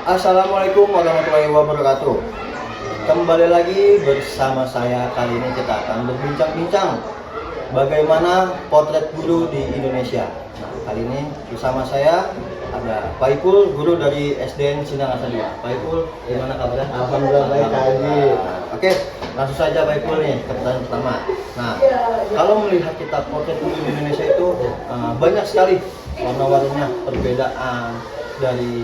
Assalamualaikum warahmatullahi wabarakatuh. Kembali lagi bersama saya. Kali ini kita akan berbincang-bincang bagaimana potret guru di Indonesia. Nah, kali ini bersama saya ada Pak Ipul, guru dari SDN Sindang Asa 2. Pak Ipul, gimana kabarnya? Alhamdulillah baik, Kak Haji. Oke, langsung saja Pak Ipul nih ke pertanyaan pertama. Nah, kalau melihat kita potret guru di Indonesia itu banyak sekali warna-warninya, perbedaan dari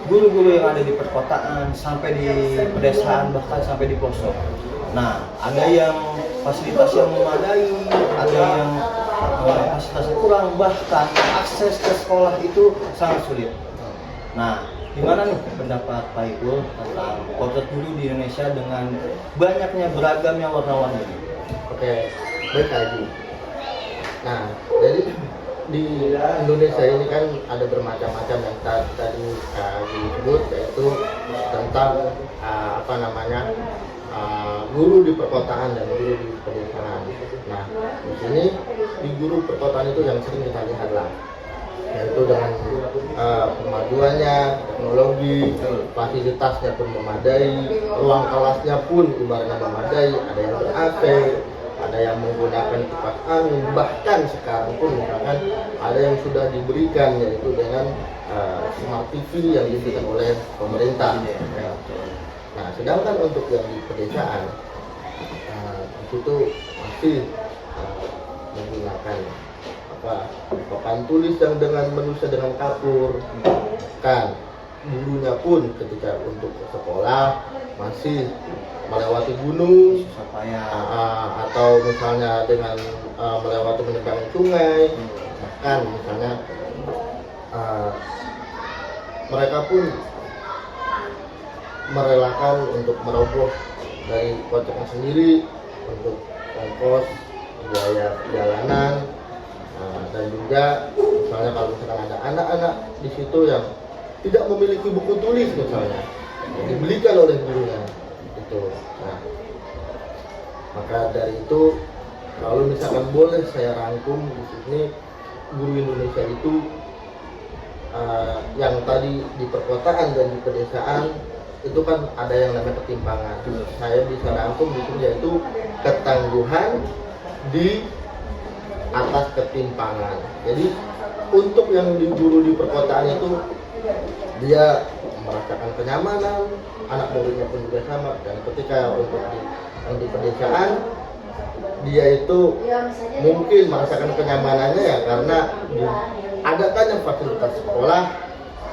guru-guru yang ada di perkotaan sampai di pedesaan, bahkan sampai di pelosok. Nah, ada yang fasilitas yang memadai, ada yang fasilitasnya kurang, bahkan akses ke sekolah itu sangat sulit. Nah, gimana nih pendapat Pak Ipul tentang potret guru di Indonesia dengan banyaknya beragamnya warna-warni? Oke, baik Kak Haji. Nah, jadi di Indonesia ini kan ada bermacam-macam yang tadi Kak Haji sebut, yaitu tentang guru di perkotaan dan guru di pedesaan. Nah, di sini di guru perkotaan itu yang sering kita lihat lah, yaitu dengan pemaduannya, teknologi, fasilitasnya pun memadai, ruang kelasnya pun ibaratnya memadai, ada yang ber-AC, ada yang menggunakan kipas angin, bahkan sekarang pun misalkan ada yang sudah diberikan yaitu dengan smart TV yang diberikan oleh pemerintah. Nah, sedangkan untuk yang di pedesaan itu masih menggunakan papan tulis yang dengan menulisnya dengan kapur, kan gurunya pun ketika untuk sekolah masih melewati gunung atau misalnya dengan melewati menyeberangi sungai, bahkan misalnya mereka pun merelakan untuk merogoh dari koceknya sendiri untuk ongkos biaya perjalanan. Dan juga misalnya kalau misalkan ada anak-anak di situ yang tidak memiliki buku tulis misalnya, yang dibelikan oleh gurunya itu. Nah, maka dari itu kalau misalkan boleh saya rangkum di sini, guru Indonesia itu yang tadi di perkotaan dan di pedesaan itu kan ada yang namanya ketimpangan. Saya bisa rangkum di sini yaitu ketangguhan di atas ketimpangan. Jadi untuk yang di guru di perkotaan itu dia merasakan kenyamanan, anak muridnya pun juga sama. Dan ketika untuk yang di pedesaan dia itu mungkin merasakan kenyamanannya ya karena adakannya fasilitas sekolah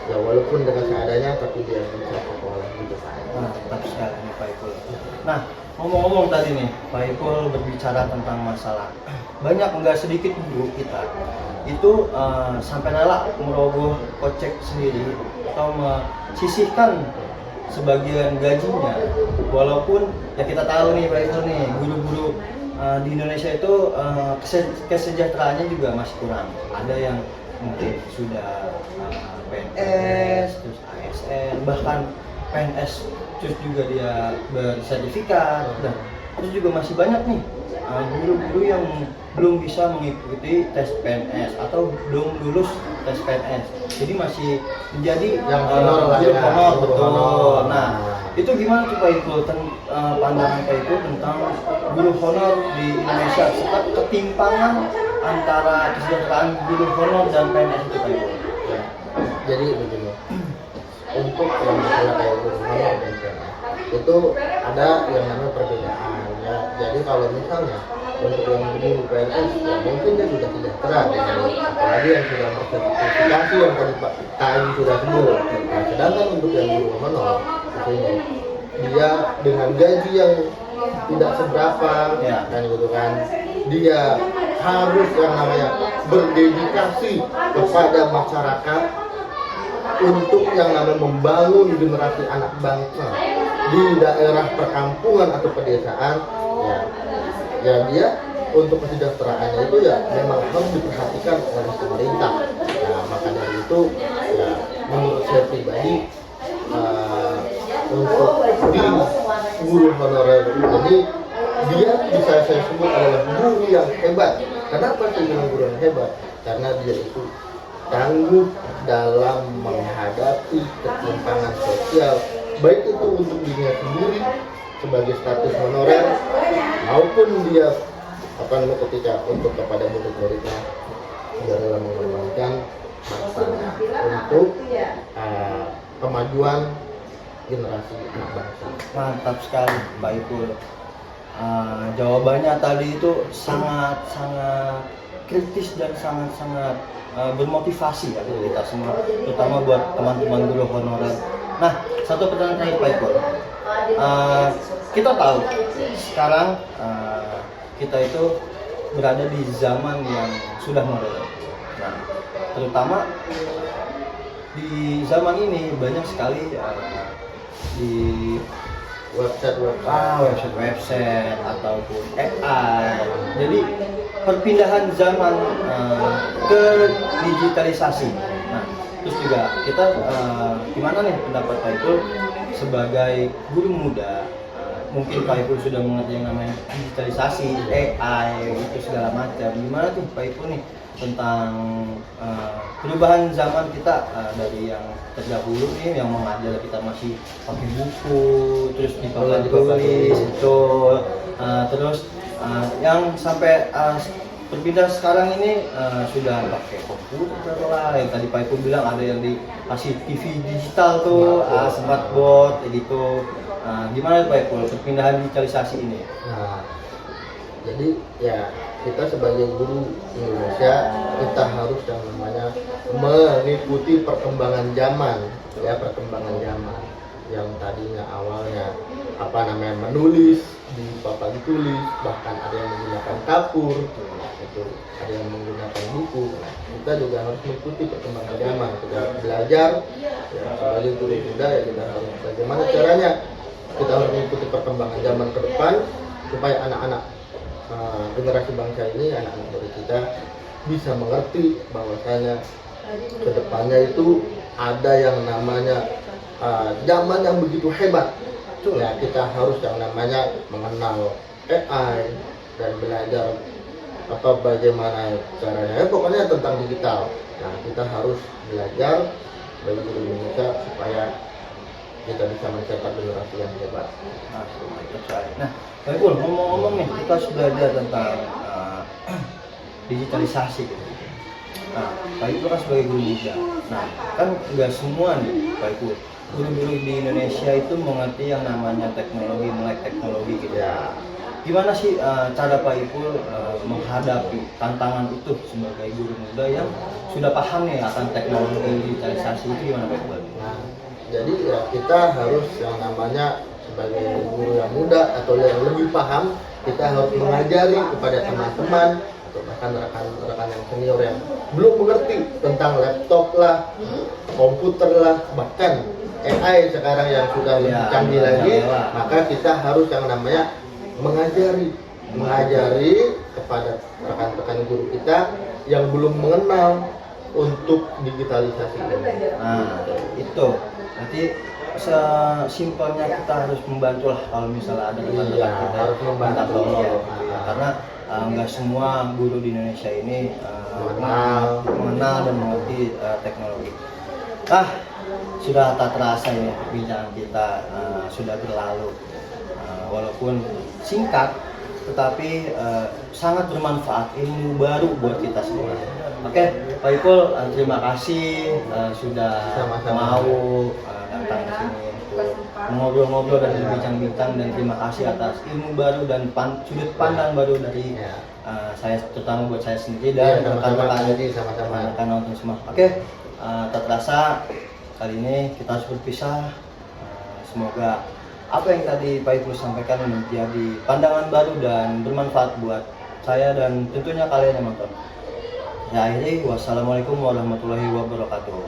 ya walaupun dengan seadanya tapi dia bisa sekolah gitu. Tetap sekali nih Pak Ipul. Nah, ngomong-ngomong tadi nih Pak Ipul berbicara tentang masalah banyak enggak sedikit guru kita itu sampai rela merogoh kocek sendiri atau mesisihkan sebagian gajinya, walaupun ya kita tahu nih Pak Ipul nih guru-guru di Indonesia itu kesejahteraannya juga masih kurang. Ada yang mungkin sudah PNS, terus ASN, bahkan PNS terus juga dia bersertifikat. Dan terus juga masih banyak nih guru-guru yang belum bisa mengikuti tes PNS atau belum lulus tes PNS. Jadi masih menjadi yang honor lah guru ya, honor, guru betul. honor. Nah, itu gimana tuh Pak Ipul pandangan Pak Ipul tentang guru honor di Indonesia serta ketimpangan antara kesejahteraan guru honor dan PNS itu Pak Ipul? Ya, jadi begini, untuk yang misalnya kayak guru honor dan PNS itu ada yang namanya perbedaan ya. Jadi kalau misalnya untuk yang guru PNS ya mungkin dia sudah sejahtera dengan apalagi yang sudah bersertifikasi yang tadi Pak Haji sudah sebut. Nah, sedangkan untuk yang guru honor ini dia dengan gaji yang tidak seberapa kan gitu kan, dia harus yang namanya berdedikasi kepada masyarakat untuk yang namanya membangun generasi anak bangsa di daerah perkampungan atau pedesaan ya dia untuk kesejahteraannya itu ya memang harus diperhatikan oleh pemerintah. Nah, maka dari itu ya menurut saya pribadi untuk di guru honorer ini dia bisa saya sebut adalah guru yang hebat. Kenapa saya bilang guru yang hebat? Karena dia itu tangguh dalam menghadapi ketimpangan sosial, baik itu untuk dirinya sendiri sebagai status honorer maupun dia ketika untuk kepada murid-muridnya, dia rela mengorbankan maksanya untuk kemajuan generasi anak bangsa. Mantap sekali Pak Ipul. Jawabannya tadi itu sangat kritis dan sangat bermotivasi ya buat kita semua, terutama buat teman-teman guru honorer. Nah, satu pertanyaan terakhir Pak Ipul. Kita tahu sekarang kita itu berada di zaman yang sudah modern. Nah, terutama di zaman ini banyak sekali di website ataupun AI. Jadi perpindahan zaman ke digitalisasi. Nah, terus juga kita gimana nih pendapat Pak Ipul sebagai guru muda? Mungkin Pak Ipul sudah mengerti yang namanya digitalisasi, AI, itu segala macam. Gimana tuh Pak Ipul nih tentang perubahan zaman kita dari yang terdahulu nih yang mengajar kita masih pakai buku, terus di papan tulis itu, terus yang sampai berpindah sekarang ini sudah pakai komputer lah, yang tadi Pak Ipul bilang ada yang dikasih TV digital tuh, smartboard gitu. Gimana Pak Ipul perpindahan digitalisasi ini? Nah, jadi ya kita sebagai guru Indonesia, kita harus yang namanya mengikuti perkembangan zaman, ya perkembangan zaman yang tadinya awalnya menulis di papan tulis, bahkan ada yang menggunakan kapur, itu ada yang menggunakan buku. Kita juga harus mengikuti perkembangan zaman, kita belajar ya, sebagai guru muda ya kita harus bagaimana caranya kita harus mengikuti perkembangan zaman ke depan supaya anak-anak generasi bangsa ini, anak-anak murid kita bisa mengerti bahwasanya kedepannya itu ada yang namanya zaman yang begitu hebat. Ya, kita harus yang namanya mengenal AI dan belajar bagaimana caranya. Pokoknya tentang digital. Nah, kita harus belajar bagi guru Indonesia supaya kita bisa mencetak generasi yang hebat. Nah, Pak Ipul, ngomong-ngomong nih, kita sudah belajar tentang digitalisasi gitu. Nah, Pak Ipul kan sebagai guru muda. Nah, kan nggak semua nih Pak Ipul, guru-guru di Indonesia itu mengerti yang namanya teknologi, melek teknologi gitu. Ya. Gimana sih cara Pak Ipul menghadapi tantangan itu sebagai guru muda yang sudah paham nih akan teknologi digitalisasi itu, gimana Pak Ipul? Nah, jadi ya kita harus yang namanya sebagai guru yang muda atau yang lebih paham, kita harus mengajari kepada teman-teman atau bahkan rekan-rekan yang senior yang belum mengerti tentang laptop lah, komputer lah, bahkan AI sekarang yang sudah lebih canggih lagi, maka kita harus yang namanya mengajari kepada rekan-rekan guru kita yang belum mengenal untuk digitalisasi ini. Nah, itu berarti sesimpelnya kita harus membantu lah kalau misalnya ada teman-teman kita harus membantu tolong. Karena nggak semua guru di Indonesia ini mengenal dan mengerti teknologi. Sudah tak terasa ya perbincangan kita sudah berlalu, walaupun singkat tetapi sangat bermanfaat, ilmu baru buat kita semua. Oke, Pak Ipul, terima kasih sudah mau datang ke sini untuk mengobrol-ngobrol dan berbincang-bincang, dan terima kasih atas ilmu baru dan sudut pandang baru dari saya, terutama buat saya sendiri dan rekan-rekan nonton semua. Oke, tak terasa kali ini kita harus berpisah. Semoga apa yang tadi Pak Ipul sampaikan menjadi pandangan baru dan bermanfaat buat saya dan tentunya kalian yang nonton. Ya, akhirnya wassalamualaikum warahmatullahi wabarakatuh.